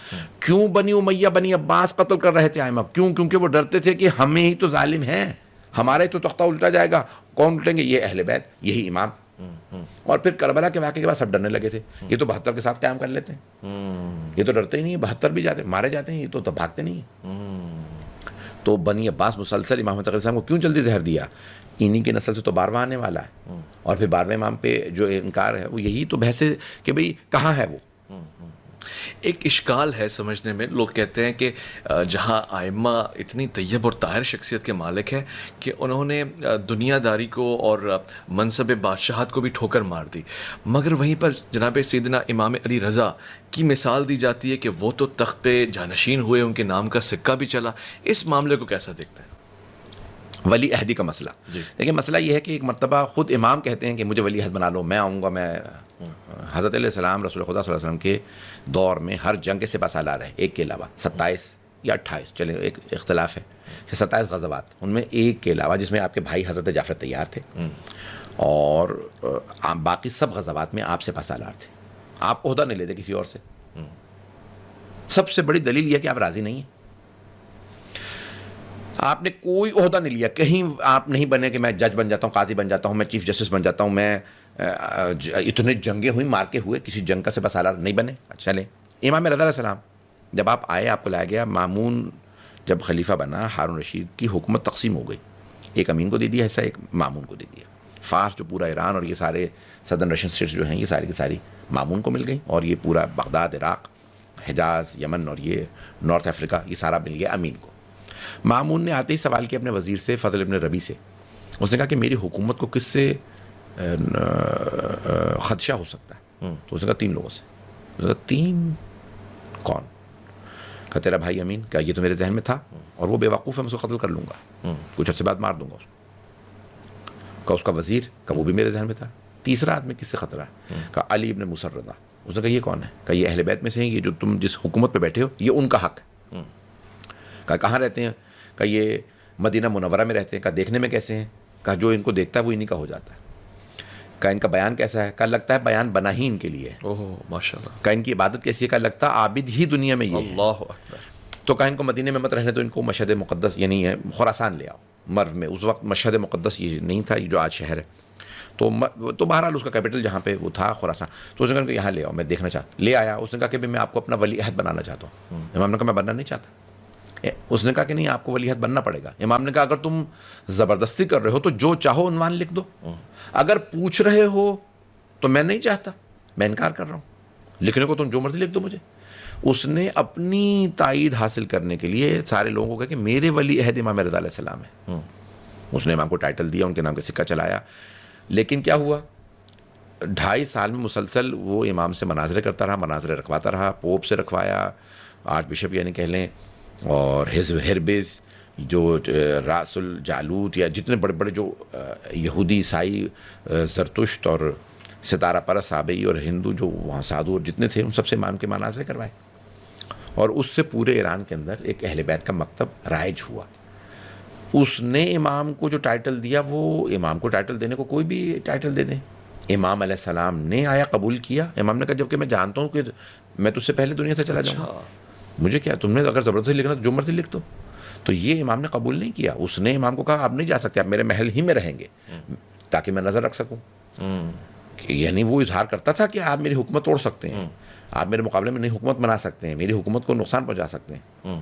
کیوں بنی امیہ بنی عباس قتل کر رہے تھے ائمہ, کیوں, کیونکہ وہ ڈرتے تھے کہ ہمیں ہی تو ظالم ہیں, ہمارا ہی تو تختہ الٹا جائے گا. کون الٹیں گے, یہ اہل بیت, یہی امام. اور پھر کربلا کے واقعے کے بعد سب ڈرنے لگے تھے, یہ تو 72 کے ساتھ قیام کر لیتے ہیں, یہ تو ڈرتے ہی نہیں, 72 بھی جاتے مارے جاتے ہیں, یہ تو بھاگتے نہیں ہیں. تو بنی عباس مسلسل امام تقی صاحب کو کیوں جلدی زہر دیا, انہی کی نسل سے تو 12واں آنے والا ہے. اور پھر 12ویں امام پہ جو انکار ہے وہ یہی تو بحث ہے کہ بھئی کہاں ہے وہ. ایک اشکال ہے سمجھنے میں, لوگ کہتے ہیں کہ جہاں ائمہ اتنی طیب اور طاہر شخصیت کے مالک ہیں کہ انہوں نے دنیا داری کو اور منصب بادشاہت کو بھی ٹھوکر مار دی, مگر وہیں پر جناب سیدنا امام علی رضا کی مثال دی جاتی ہے کہ وہ تو تخت پہ جانشین ہوئے, ان کے نام کا سکہ بھی چلا. اس معاملے کو کیسا دیکھتے ہیں؟ ولی عہدی کا مسئلہ, لیکن مسئلہ یہ ہے کہ ایک مرتبہ خود امام کہتے ہیں کہ مجھے ولی عہد بنا لو, میں آؤں گا. میں حضرت علیہ السلام رسول خدا صلی اللہ علیہ وسلم کے دور میں ہر جنگ کے سپہ سالار ہے, ایک کے علاوہ 27 یا 28, چلے ایک اختلاف ہے, 27 غزوات, ان میں ایک کے علاوہ جس میں آپ کے بھائی حضرت جعفر تیار تھے, اور باقی سب غزوات میں آپ سپہ سالار تھے. آپ عہدہ نہیں لیتے کسی اور سے. سب سے بڑی دلیل یہ کہ آپ راضی نہیں ہیں, آپ نے کوئی عہدہ نہیں لیا, کہیں آپ نہیں بنے کہ میں جج بن جاتا ہوں, قاضی بن جاتا ہوں, میں چیف جسٹس بن جاتا ہوں, میں اتنے جنگیں ہوئی مار کے ہوئے, کسی جنگ کا سپہ سالار نہیں بنے. چلیں, امام رضا علیہ السلام جب آپ آئے, آپ کو لایا گیا, مامون جب خلیفہ بنا, ہارون رشید کی حکومت تقسیم ہو گئی, ایک امین کو دے دیا حصہ, ایک مامون کو دے دیا. فارس جو پورا ایران اور یہ سارے سدرن رشین اسٹیٹس جو ہیں یہ ساری کی ساری مامون کو مل گئی, اور یہ پورا بغداد, عراق, حجاز, یمن اور یہ نارتھ افریقہ یہ سارا مل گیا امین کو. مامون نے آتے ہی سوال کیا اپنے وزیر سے, فضل ابن ربی سے, اس نے کہا کہ میری حکومت کو کس سے خدشہ ہو سکتا ہے؟ تو اس نے کہا 3 لوگوں سے. اس نے کہا 3 کون؟ کہا تیرا بھائی امین, کہا یہ تو میرے ذہن میں تھا, اور وہ بے وقوف ہے, میں اس کو قتل کر لوں گا, کچھ عرصے بعد مار دوں گا اس کو. کہا اس کا وزیر, کہا وہ بھی میرے ذہن میں تھا. تیسرا آدمی کس سے خطرہ ہے؟ کہا علی ابن موسیٰ رضا. اس نے کہا یہ کون ہے؟ کہا یہ اہل بیت میں سے ہیں, یہ جو تم جس حکومت پہ بیٹھے ہو یہ ان کا حق ہے. کہا کہاں رہتے ہیں؟ کہا یہ مدینہ منورہ میں رہتے ہیں. کہا دیکھنے میں کیسے ہیں؟ کہا جو ان کو دیکھتا ہے وہ انہی کا ہو جاتا ہے. کہا ان کا بیان کیسا ہے؟ کہا لگتا ہے بیان بنا ہی ان کے لیے ہے. اوہ ماشاء اللہ. کہا ان کی عبادت کیسی ہے؟ کہا لگتا ہے عابد ہی دنیا میں یہ ہے. اللہ اکبر. تو کہا ان کو مدینے میں مت رہنے تو ان کو مشہد مقدس یعنی خراسان لے آؤ. مرو میں اس وقت مشہد مقدس یہ نہیں تھا، یہ جو آج شہر ہے. تو بہرحال اس کا کیپٹل جہاں پہ وہ تھا خراسان. تو اس نے کہا کہ یہاں لے آؤ، میں دیکھنا چاہتا. لے آیا. اس نے کہا کہ میں آپ کو اپنا ولی عہد بنانا چاہتا ہوں. امام نے کہا میں بننا نہیں چاہتا. اس نے کہا کہ نہیں، آپ کو ولی عہد بننا پڑے گا. امام نے کہا اگر تم زبردستی کر رہے ہو تو جو چاہو عنوان لکھ دو. اگر پوچھ رہے ہو تو میں نہیں چاہتا، میں انکار کر رہا ہوں. لکھنے کو تم جو مرضی لکھ دو مجھے. اس نے اپنی تائید حاصل کرنے کے لیے سارے لوگوں کو کہا کہ میرے ولی عہد امام رضا علیہ السلام ہے. اس نے امام کو ٹائٹل دیا، ان کے نام کا سکہ چلایا. لیکن کیا ہوا، 2.5 سال میں مسلسل وہ امام سے مناظرے کرتا رہا، مناظرے رکھواتا رہا. پوپ سے رکھوایا، آرچ بشپ یعنی کہہ لیں، اور حزب ہربز جو راس الجالوت یا جتنے بڑے بڑے جو یہودی عیسائی زرتشت اور ستارہ پرست صابئی اور ہندو جو وہاں سادھو اور جتنے تھے ان سب سے امام کے مناظرے کروائے. اور اس سے پورے ایران کے اندر ایک اہل بیت کا مکتب رائج ہوا. اس نے امام کو جو ٹائٹل دیا، وہ امام کو ٹائٹل دینے کو کوئی بھی ٹائٹل دے دیں. امام علیہ السلام نے آیا قبول کیا. امام نے کہا جب کہ میں جانتا ہوں کہ میں تجھ سے پہلے دنیا سے چلا جاؤں گا، مجھے کیا، تم نے اگر زبردستی لکھنا تو جو مرضی لکھ دو. تو یہ امام نے قبول نہیں کیا. اس نے امام کو کہا آپ نہیں جا سکتے، آپ میرے محل ہی میں رہیں گے تاکہ میں نظر رکھ سکوں. یعنی وہ اظہار کرتا تھا کہ آپ میری حکومت توڑ سکتے ہیں، آپ میرے مقابلے میں نہیں حکومت بنا سکتے ہیں، میری حکومت کو نقصان پہنچا سکتے ہیں.